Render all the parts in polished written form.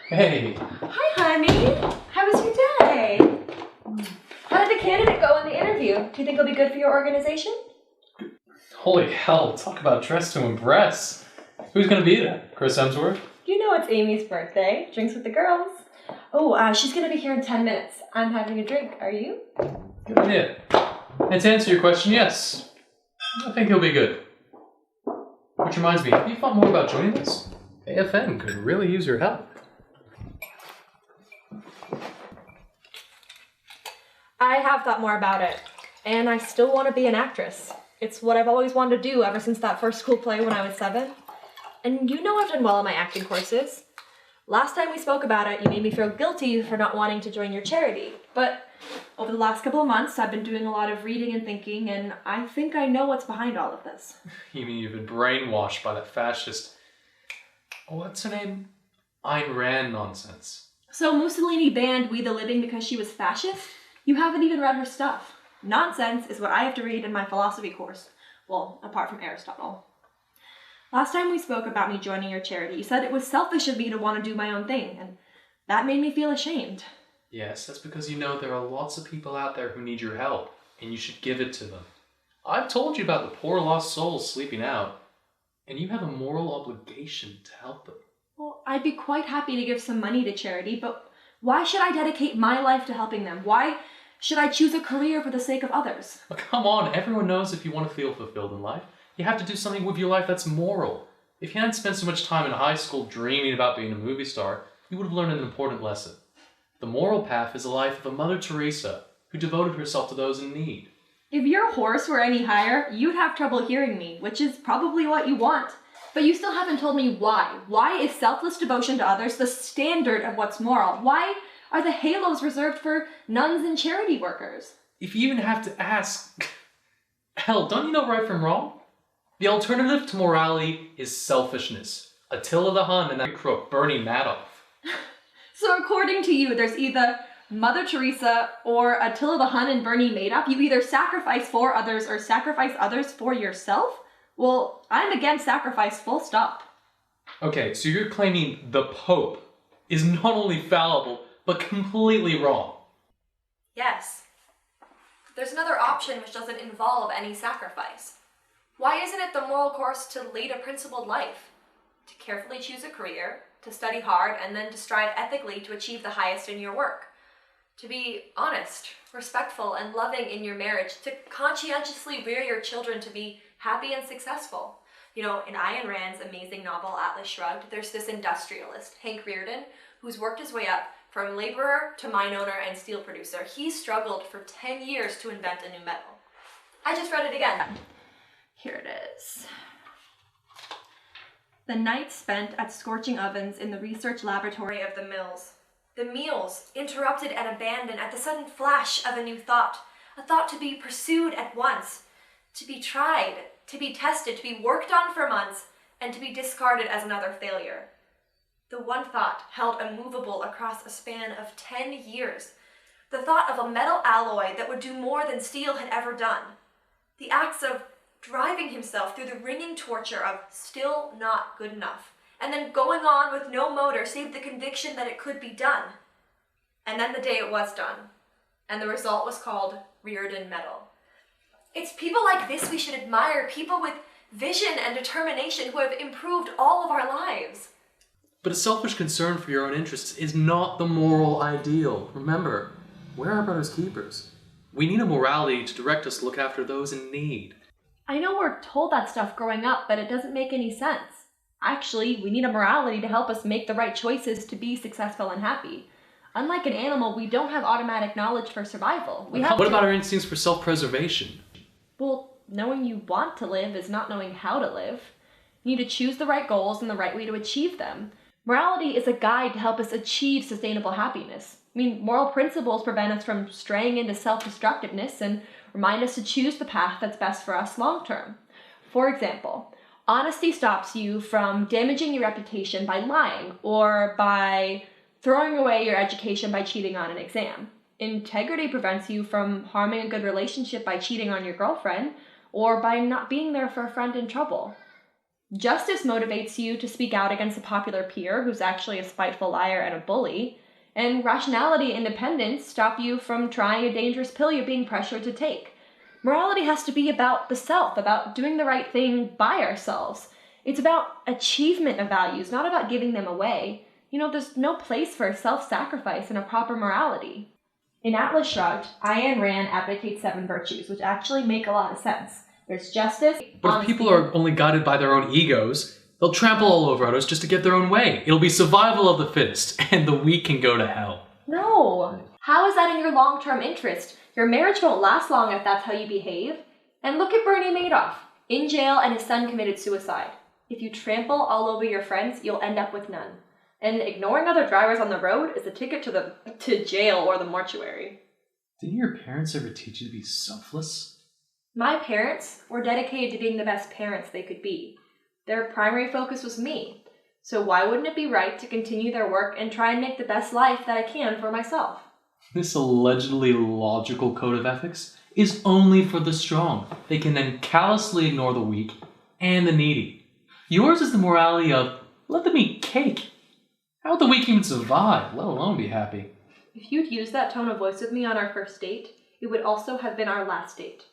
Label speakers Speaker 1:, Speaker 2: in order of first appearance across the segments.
Speaker 1: Hey,
Speaker 2: Hi, honey. How was your day? How did the candidate go in the interview? Do you think it'll be good for your organization?
Speaker 1: holy hell, talk about dress to impress. Who's gonna be there? Chris Hemsworth?
Speaker 2: You know it's Amy's birthday. Drinks with the girls. Oh, she's gonna be here in 10 minutes. I'm having a drink. Are you?
Speaker 1: Good idea. And to answer your question, yes. I think he'll be good. Which reminds me, have you thought more about joining us? AFM could really use your help.
Speaker 2: I have thought more about it, and I still want to be an actress. It's what I've always wanted to do ever since that first school play when I was 7. And you know I've done well in my acting courses. Last time we spoke about it, you made me feel guilty for not wanting to join your charity. But over the last couple of months, I've been doing a lot of reading and thinking, and I think I know what's behind all of this.
Speaker 1: You mean you've been brainwashed by that fascist... what's her name? Ayn Rand nonsense.
Speaker 2: So Mussolini banned We the Living because she was fascist? You haven't even read her stuff. Nonsense is what I have to read in my philosophy course. Well, apart from Aristotle. Last time we spoke about me joining your charity, you said it was selfish of me to want to do my own thing, and that made me feel ashamed.
Speaker 1: Yes, that's because you know there are lots of people out there who need your help, and you should give it to them. I've told you about the poor lost souls sleeping out, and you have a moral obligation to help them.
Speaker 2: Well, I'd be quite happy to give some money to charity, but why should I dedicate my life to helping them? Why should I choose a career for the sake of others?
Speaker 1: But come on, everyone knows if you want to feel fulfilled in life, you have to do something with your life that's moral. If you hadn't spent so much time in high school dreaming about being a movie star, you would have learned an important lesson. The moral path is the life of a Mother Teresa who devoted herself to those in need.
Speaker 2: If your horse were any higher, you'd have trouble hearing me, which is probably what you want. But you still haven't told me why. Why is selfless devotion to others the standard of what's moral? Why are the halos reserved for nuns and charity workers?
Speaker 1: If you even have to ask... Hell, don't you know right from wrong? The alternative to morality is selfishness. Attila the Hun and that crook, Bernie Madoff.
Speaker 2: So according to you, there's either Mother Teresa or Attila the Hun and Bernie Madoff. You either sacrifice for others or sacrifice others for yourself? Well, I'm against sacrifice, full stop.
Speaker 1: Okay, so you're claiming the Pope is not only fallible, but completely wrong.
Speaker 2: Yes. There's another option which doesn't involve any sacrifice. Why isn't it the moral course to lead a principled life? To carefully choose a career, to study hard, and then to strive ethically to achieve the highest in your work. To be honest, respectful, and loving in your marriage, to conscientiously rear your children to be happy and successful. You know, in Ayn Rand's amazing novel, Atlas Shrugged, there's this industrialist, Hank Rearden, who's worked his way up from laborer to mine owner and steel producer. He struggled for 10 years to invent a new metal. I just read it again. Here it is. The nights spent at scorching ovens in the research laboratory of the mills. The meals interrupted and abandoned at the sudden flash of a new thought. A thought to be pursued at once. To be tried, to be tested, to be worked on for months, and to be discarded as another failure. The one thought held immovable across a span of 10 years. The thought of a metal alloy that would do more than steel had ever done. The acts of driving himself through the ringing torture of still not good enough, and then going on with no motor save the conviction that it could be done. And then the day it was done, and the result was called Rearden Metal. It's people like this we should admire, people with vision and determination who have improved all of our lives.
Speaker 1: But a selfish concern for your own interests is not the moral ideal. Remember, we're our brother's keepers. We need a morality to direct us to look after those in need.
Speaker 2: I know we're told that stuff growing up, but it doesn't make any sense. Actually, we need a morality to help us make the right choices to be successful and happy. Unlike an animal, we don't have automatic knowledge for survival.
Speaker 1: What about our instincts for self-preservation?
Speaker 2: Well, knowing you want to live is not knowing how to live. You need to choose the right goals and the right way to achieve them. Morality is a guide to help us achieve sustainable happiness. I mean, moral principles prevent us from straying into self-destructiveness and remind us to choose the path that's best for us long-term. For example, honesty stops you from damaging your reputation by lying or by throwing away your education by cheating on an exam. Integrity prevents you from harming a good relationship by cheating on your girlfriend or by not being there for a friend in trouble. Justice motivates you to speak out against a popular peer who's actually a spiteful liar and a bully. And rationality and independence stop you from trying a dangerous pill you're being pressured to take. Morality has to be about the self, about doing the right thing by ourselves. It's about achievement of values, not about giving them away. There's no place for self-sacrifice in a proper morality. In Atlas Shrugged, Ayn Rand advocates 7 virtues, which actually make a lot of sense. There's justice.
Speaker 1: But if people are only guided by their own egos, they'll trample all over others just to get their own way. It'll be survival of the fittest, and the weak can go to hell.
Speaker 2: No! How is that in your long-term interest? Your marriage won't last long if that's how you behave. And look at Bernie Madoff, in jail and his son committed suicide. If you trample all over your friends, you'll end up with none. And ignoring other drivers on the road is a ticket to jail or the mortuary.
Speaker 1: Didn't your parents ever teach you to be selfless?
Speaker 2: My parents were dedicated to being the best parents they could be. Their primary focus was me. So why wouldn't it be right to continue their work and try and make the best life that I can for myself?
Speaker 1: This allegedly logical code of ethics is only for the strong. They can then callously ignore the weak and the needy. Yours is the morality of, let them eat cake. How would the weak even survive, let alone be happy?
Speaker 2: If you'd used that tone of voice with me on our first date, it would also have been our last date.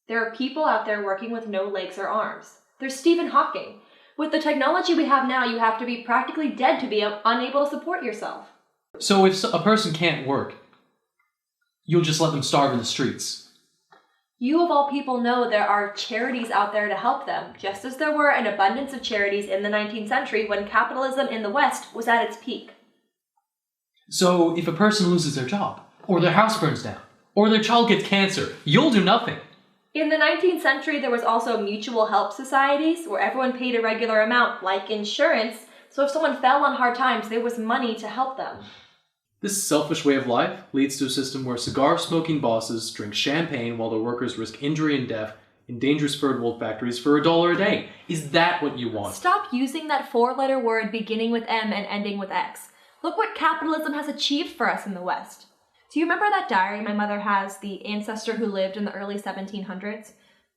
Speaker 2: There are people out there working with no legs or arms. There's Stephen Hawking. With the technology we have now, you have to be practically dead to be unable to support yourself.
Speaker 1: So if a person can't work, you'll just let them starve in the streets?
Speaker 2: You of all people know there are charities out there to help them, just as there were an abundance of charities in the 19th century when capitalism in the West was at its peak.
Speaker 1: So if a person loses their job, or their house burns down, or their child gets cancer, you'll do nothing.
Speaker 2: In the 19th century, there was also mutual help societies where everyone paid a regular amount, like insurance, so if someone fell on hard times, there was money to help them.
Speaker 1: This selfish way of life leads to a system where cigar-smoking bosses drink champagne while their workers risk injury and death in dangerous bird wool factories for $1 a day. Is that what you want?
Speaker 2: Stop using that 4-letter word beginning with M and ending with X. Look what capitalism has achieved for us in the West. Do you remember that diary my mother has, the ancestor who lived in the early 1700s?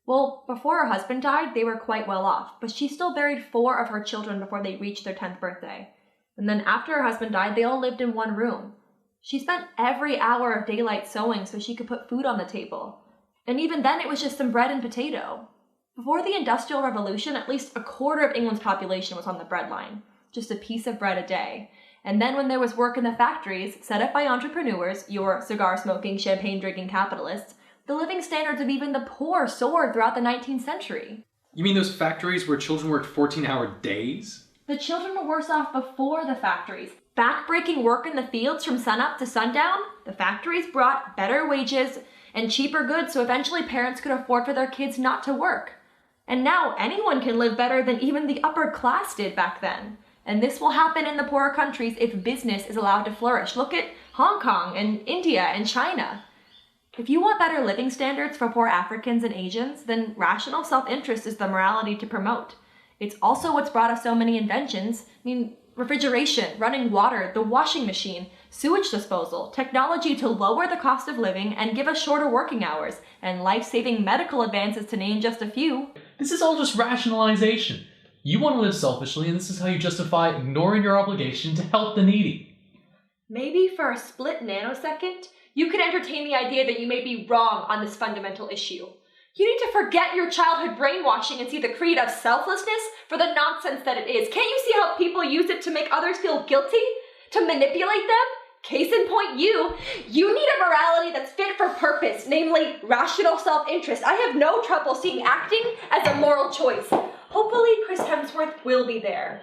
Speaker 2: Well, before her husband died, they were quite well off, but she still buried 4 of her children before they reached their 10th birthday. And then after her husband died, they all lived in one room. She spent every hour of daylight sewing so she could put food on the table. And even then, it was just some bread and potato. Before the Industrial Revolution, at least 1/4 of England's population was on the breadline, just a piece of bread a day. And then when there was work in the factories, set up by entrepreneurs, your cigar-smoking, champagne-drinking capitalists, the living standards of even the poor soared throughout the 19th century.
Speaker 1: You mean those factories where children worked 14-hour days?
Speaker 2: The children were worse off before the factories. Back-breaking work in the fields from sunup to sundown, the factories brought better wages and cheaper goods so eventually parents could afford for their kids not to work. And now anyone can live better than even the upper class did back then. And this will happen in the poorer countries if business is allowed to flourish. Look at Hong Kong and India and China. If you want better living standards for poor Africans and Asians, then rational self-interest is the morality to promote. It's also what's brought us so many inventions. Refrigeration, running water, the washing machine, sewage disposal, technology to lower the cost of living and give us shorter working hours, and life-saving medical advances to name just a few.
Speaker 1: This is all just rationalization. You want to live selfishly, and this is how you justify ignoring your obligation to help the needy.
Speaker 2: Maybe for a split nanosecond, you could entertain the idea that you may be wrong on this fundamental issue. You need to forget your childhood brainwashing and see the creed of selflessness for the nonsense that it is. Can't you see how people use it to make others feel guilty? To manipulate them? Case in point, you need a morality that's fit for purpose, namely rational self-interest. I have no trouble seeing acting as a moral choice. Hopefully Chris Hemsworth will be there.